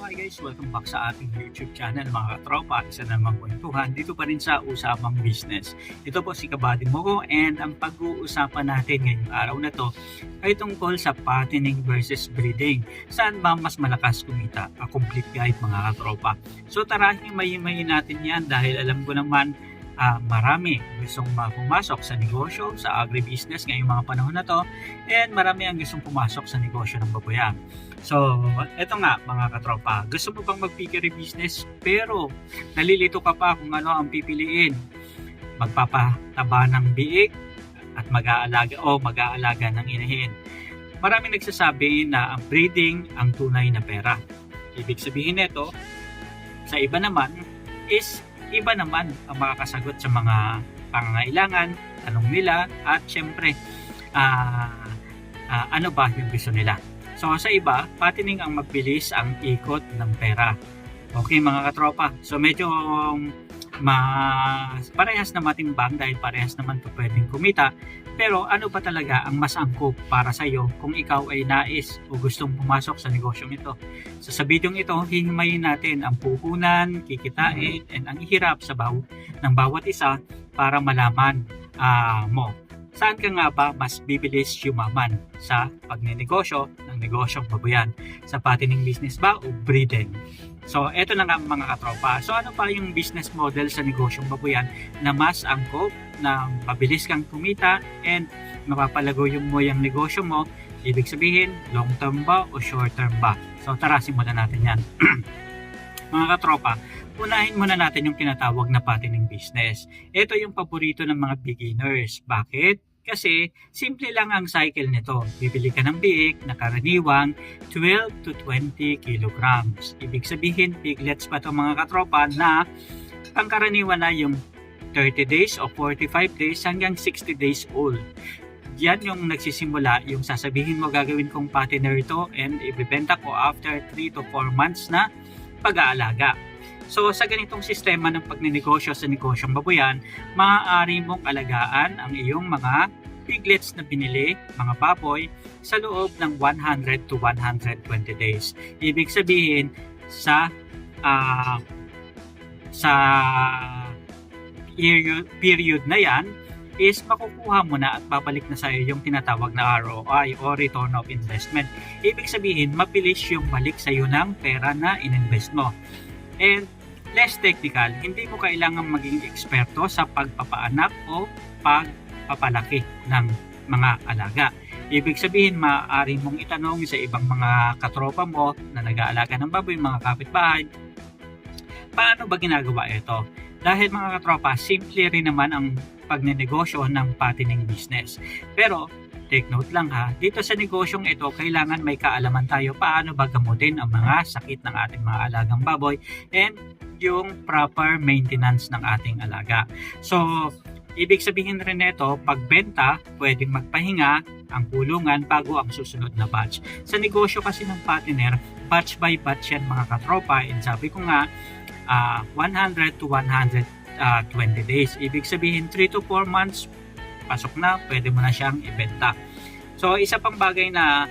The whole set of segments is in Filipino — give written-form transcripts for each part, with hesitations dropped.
Hi guys, welcome back sa ating YouTube channel mga katropa. Isa na namang kwentuhan dito pa rin sa Usapang Business. Ito po si Kabady Moko and ang pag-uusapan natin ngayong araw na to ay tungkol sa fattening versus breeding. Saan ba mas malakas kumita? A complete guide mga katropa. So tara, himay-himayin natin yan dahil alam ko naman marami gustong pumasok sa negosyo, sa agribusiness ngayong mga panahon na to, and marami ang gustong pumasok sa negosyo ng baboyan. So, eto nga mga katropa, gusto mo bang mag-piggery business pero nalilito ka pa kung ano ang pipiliin? Magpapataba ng biik at mag-aalaga ng inahin. Maraming nagsasabi na ang breeding ang tunay na pera. Ibig sabihin nito, sa iba naman ang makakasagot sa mga pangangailangan, tanong nila, at syempre, ano ba yung gusto nila. So sa iba, fattening ang mabilis ang ikot ng pera. Okay mga katropa, so medyo parehas na matimbang dahil parehas naman ito pwedeng kumita. Pero ano ba talaga ang mas angkop para sa iyo kung ikaw ay nais o gustong pumasok sa negosyong ito? So sa bidyong ito, hihimayin natin ang puhunan, kikitain, and ang ihirap sa ng bawat isa para malaman mo. Saan ka nga ba mas bibilis yumaman sa pagnenegosyo ng negosyong baboyan? Sa fattening business ba o breeding? So, eto na nga mga katropa. So, ano pa yung business model sa negosyong baboyan na mas angkop, na mabilis kang kumita, and mapapalago mo yung negosyo mo? Ibig sabihin, long term ba o short term ba? So, tara, simulan natin yan. Mga katropa, unahin muna natin yung tinatawag na fattening business. Ito yung paborito ng mga beginners. Bakit? Kasi simple lang ang cycle nito. Bibili ka ng biik na karaniwang 12 to 20 kilograms. Ibig sabihin, piglets pa ito mga katropa na pangkaraniwan na yung 30 days o 45 days hanggang 60 days old. Yan yung nagsisimula, yung sasabihin mo gagawin kong fattener ito and ibibenta ko after 3 to 4 months na pag-aalaga. So sa ganitong sistema ng pagnenegosyo sa negosyong baboyan, maaari mong alagaan ang iyong mga piglets na binili, mga baboy, sa loob ng 100 to 120 days. Ibig sabihin, sa period na yan, is makukuha mo na at babalik na sa iyo yung tinatawag na ROI o Return of Investment. Ibig sabihin, mabilis yung balik sa iyo ng pera na ininvest mo. And less technical, hindi mo kailangan maging eksperto sa pagpapaanak o pagpapalaki ng mga alaga. Ibig sabihin, maaari mong itanong sa ibang mga katropa mo na nag-aalaga ng baboy, mga kapitbahay, paano ba ginagawa ito? Dahil mga katropa, simple rin naman ang pagnenegosyo ng fattening business. Pero, take note lang ha, dito sa negosyong ito, kailangan may kaalaman tayo paano ba gamutin ang mga sakit ng ating mga alagang baboy and yung proper maintenance ng ating alaga. So, ibig sabihin rin nito, pagbenta, pwedeng magpahinga ang kulungan bago ang susunod na batch. Sa negosyo kasi ng fattener, batch by batch yan mga katropa, and sabi ko nga, 100 to 120 days. Ibig sabihin, 3 to 4 months, pasok na, pwede mo na siyang ibenta. So, isa pang bagay na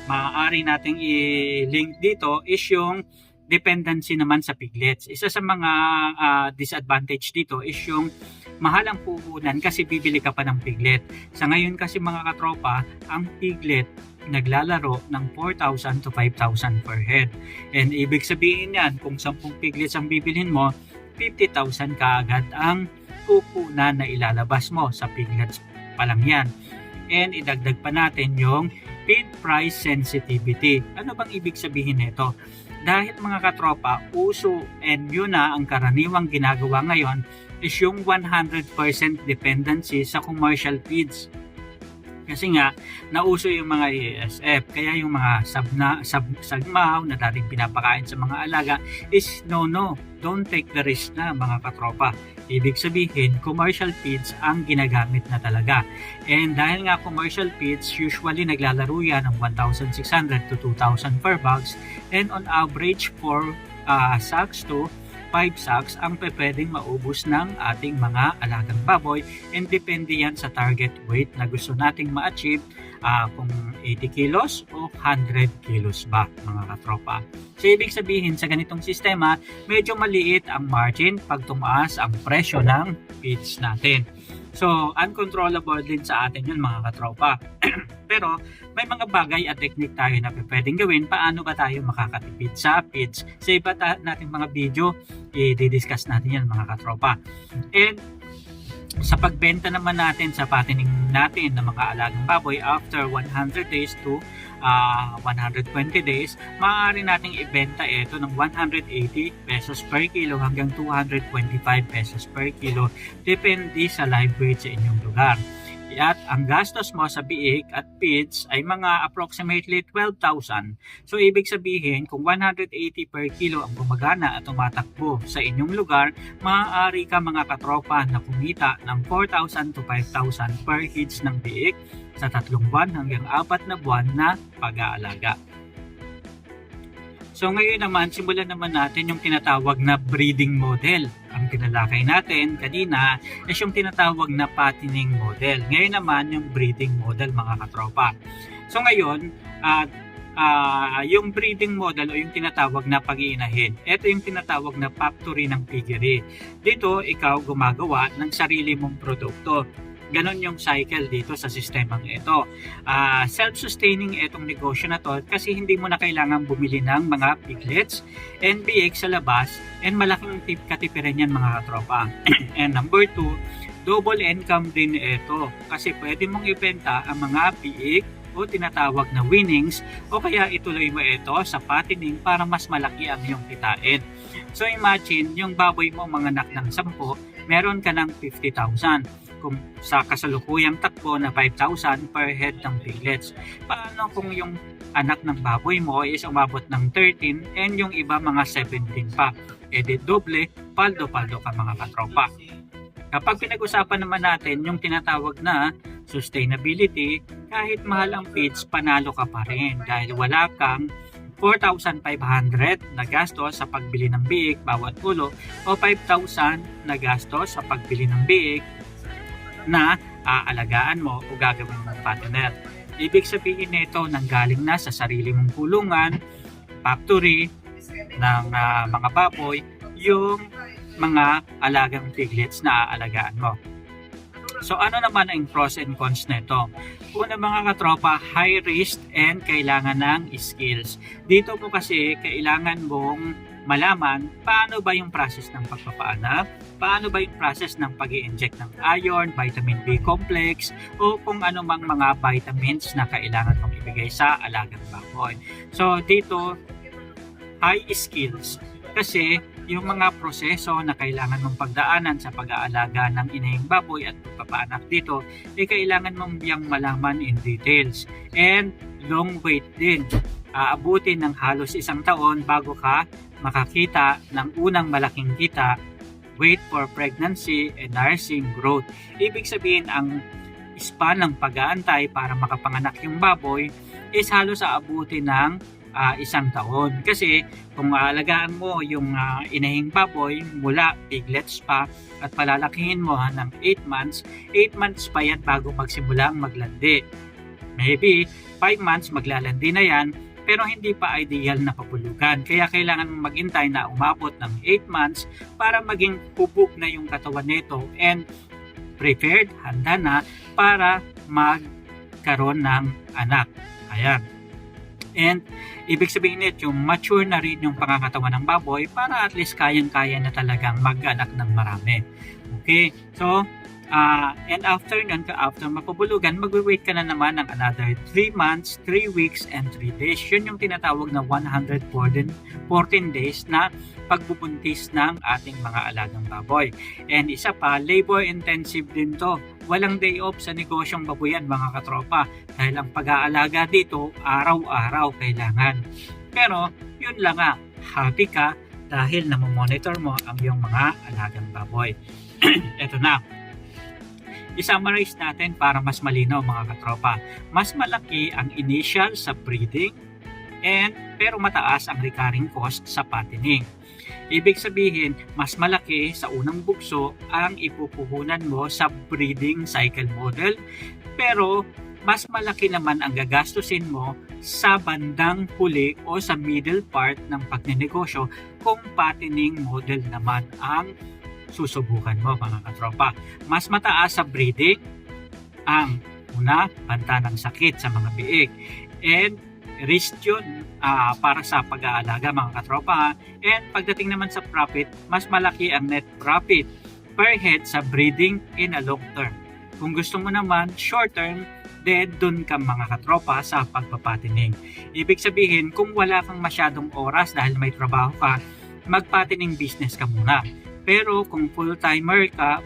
maaari nating i-link dito is yung dependency naman sa piglets. Isa sa mga disadvantage dito is yung mahal ang puhunan kasi bibili ka pa ng piglet. Sa ngayon kasi mga katropa, ang piglet naglalaro ng 4,000 to 5,000 per head. And ibig sabihin yan, kung 10 piglets ang bibilhin mo, 50,000 kaagad ang puhunan na ilalabas mo sa piglets pa lang yan. And idagdag pa natin yung feed price sensitivity. Ano bang ibig sabihin nito? Dahil mga katropa, uso and yun na ang karaniwang ginagawa ngayon is yung 100% dependency sa commercial feeds. Kasi nga, nauso yung mga ASF. Kaya yung mga sagmaw na dating pinapakain sa mga alaga is no, don't take the risk na mga katropa. Ibig sabihin, commercial feeds ang ginagamit na talaga. And dahil nga commercial feeds, usually naglalaro yan ng 1,600 to 2,000 per bags. And on average, 4 sacks to 5 sacks ang pwedeng maubos ng ating mga alagang baboy, and depende yan sa target weight na gusto nating ma-achieve. Kung 80 kilos o 100 kilos ba mga katropa. So ibig sabihin sa ganitong sistema, medyo maliit ang margin pag tumaas ang presyo ng feeds natin. So uncontrollable din sa atin yun mga katropa. Pero may mga bagay at technique tayo na pwedeng gawin paano ba tayo makakatipid sa feeds. Sa iba nating mga video, i-discuss natin yan mga katropa. And sa pagbenta naman natin sa patining natin ng mga alagang baboy after 100 days to 120 days, maaari nating ibenta ito ng 180 pesos per kilo hanggang 225 pesos per kilo depende sa live weight sa inyong lugar. At ang gastos mo sa biik at feeds ay mga approximately 12,000. So ibig sabihin kung 180 per kilo ang gumagana at tumatakbo sa inyong lugar, maaari ka mga katropa na kumita ng 4,000 to 5,000 per heads ng biik sa 3 buwan hanggang 4 na buwan na pag-aalaga. So ngayon naman, simulan naman natin yung tinatawag na breeding model. Ang tinalakay natin kanina is yung tinatawag na fattening model. Ngayon naman yung breeding model mga katropa. So ngayon, yung breeding model o yung tinatawag na pag-iinahin. Ito yung tinatawag na factory ng piggery. Dito, ikaw gumagawa ng sarili mong produkto. Ganon yung cycle dito sa sistemang ito. Self-sustaining itong negosyo na to kasi hindi mo na kailangan bumili ng mga piglets and biik sa labas and malaking katipiran yan mga katropa. And number 2, double income din ito kasi pwede mong ibenta ang mga biik o tinatawag na winnings o kaya ituloy mo ito sa fattening para mas malaki ang iyong kitain. So imagine yung baboy mo manganak ng 10, meron ka ng 50,000. Kung sa kasalukuyang takbo na 5,000 per head ng piglets. Paano kung yung anak ng baboy mo is umabot ng 13 and yung iba mga 17 pa? E di doble, paldo-paldo ka mga katropa. Kapag pinag-usapan naman natin yung tinatawag na sustainability, kahit mahal ang feeds, panalo ka pa rin dahil wala kang 4,500 na gastos sa pagbili ng biik bawat ulo o 5,000 na gastos sa pagbili ng biik na aalagaan mo o gagawin mong fattener. Ibig sabihin nito nanggaling na sa sarili mong kulungan, factory ng mga baboy, yung mga alagang piglets na aalagaan mo. So ano naman ang pros and cons nito? Una mga katropa, high risk and kailangan ng skills. Dito po kasi kailangan mong malaman paano ba yung process ng pagpapaanak, paano ba yung process ng pag-i-inject ng iron, vitamin B complex, o kung ano mang mga vitamins na kailangan mong ibigay sa alagang baboy. So dito, high skills kasi yung mga proseso na kailangan mong pagdaanan sa pag-aalaga ng inahing baboy at pagpapaanak dito, kailangan mong biyang malaman in details. And long wait din. Aabutin ng halos 1 taon bago ka makakita ng unang malaking kita, wait for pregnancy and nursing growth. Ibig sabihin ang span ng pag-aantay para makapanganak yung baboy is halos aabutin ng 1 taon. Kasi kung aalagaan mo yung inahing baboy mula piglets pa at palalakihin mo ng 8 months, 8 months pa yan bago magsimula ang maglandi. Maybe 5 months maglalandi na yan, pero hindi pa ideal na papulugan. Kaya kailangan maghintay na umabot ng 8 months para maging hubog na yung katawan nito and prepared, handa na para magkaroon ng anak. Ayan. And ibig sabihin nito, yung mature na rin yung pangangatawan ng baboy para at least kayang-kaya na talagang mag-anak ng marami. Okay? So, and after nun, after mapabulugan, mag-wait ka na naman ng another 3 months, 3 weeks, and 3 days. Yun yung tinatawag na 114 days na pagbubuntis ng ating mga alagang baboy. And isa pa, labor intensive din to. Walang day off sa negosyong baboyan mga katropa dahil ang pag-aalaga dito, araw-araw kailangan. Pero, yun lang nga, happy ka dahil namomonitor mo ang iyong mga alagang baboy. Ito na. I-summarize natin para mas malinaw mga katropa. Mas malaki ang initial sa breeding pero mataas ang recurring cost sa fattening. Ibig sabihin, mas malaki sa unang bugso ang ipupuhunan mo sa breeding cycle model pero mas malaki naman ang gagastusin mo sa bandang huli o sa middle part ng pagnenegosyo kung patining model naman ang susubukan mo mga katropa. Mas mataas sa breeding ang una, banta ng sakit sa mga biik, and risk yun para sa pag-aalaga mga katropa. And pagdating naman sa profit, mas malaki ang net profit per head sa breeding in a long term. Kung gusto mo naman short term, then dun ka mga katropa sa pagpapatining. Ibig sabihin, kung wala kang masyadong oras dahil may trabaho ka, magpatining business ka muna. Pero kung full-timer ka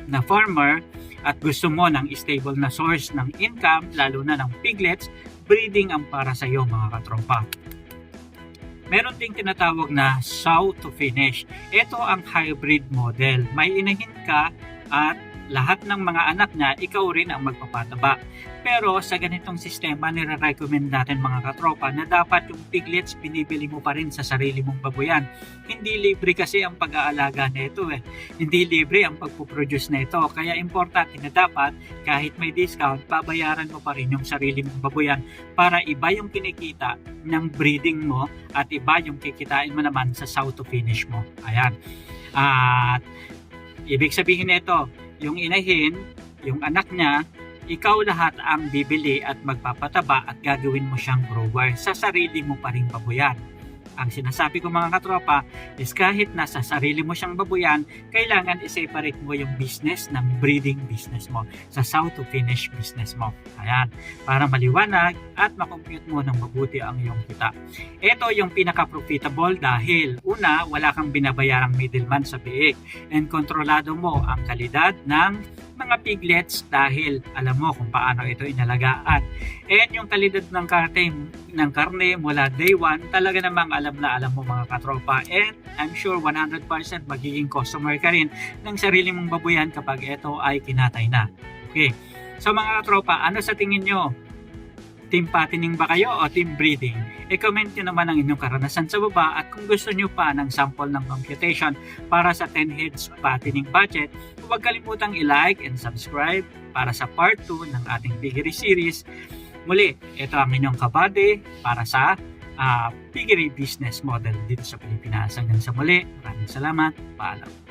na farmer at gusto mo ng stable na source ng income, lalo na ng piglets, breeding ang para sa iyo mga katropa. Meron ding tinatawag na sow to finish. Ito ang hybrid model. May inahin ka at lahat ng mga anak niya, ikaw rin ang magpapataba. Pero sa ganitong sistema, nire-recommend natin mga katropa na dapat yung piglets binibili mo pa rin sa sarili mong babuyan. Hindi libre kasi ang pag-aalaga nito Hindi libre ang pagpuproduce nito. Kaya importante na dapat kahit may discount, babayaran mo pa rin yung sarili mong babuyan para iba yung kinikita ng breeding mo at iba yung kikitain mo naman sa sow to finish mo. Ayan. At ibig sabihin nito, yung inahin, yung anak niya, ikaw lahat ang bibili at magpapataba at gagawin mo siyang grower sa sarili mo pa rin babuyan. Ang sinasabi ko mga katropa is kahit nasa sarili mo siyang babuyan, kailangan i-separate mo yung business ng breeding business mo sa sow to finish business mo. Ayan, para maliwanag at makompute mo ng mabuti ang iyong kita. Ito yung pinaka-profitable dahil una, wala kang binabayarang middleman sa biik and kontrolado mo ang kalidad ng mga piglets dahil alam mo kung paano ito inalagaan. And yung kalidad ng karne mula day 1, talaga namang alam na alam mo mga katropa. And I'm sure 100% magiging customer ka rin ng sarili mong babuyan kapag ito ay kinatay na. Okay. So mga katropa, ano sa tingin nyo? Team patining ba kayo o team breeding? I-comment nyo naman ang inyong karanasan sa baba at kung gusto nyo pa ng sample ng computation para sa 10 heads patining budget, huwag kalimutang i-like and subscribe para sa part 2 ng ating piggery series. Muli, ito ang inyong kabady para sa piggery business model dito sa Pilipinas. Hanggang sa muli, maraming salamat. Paalam.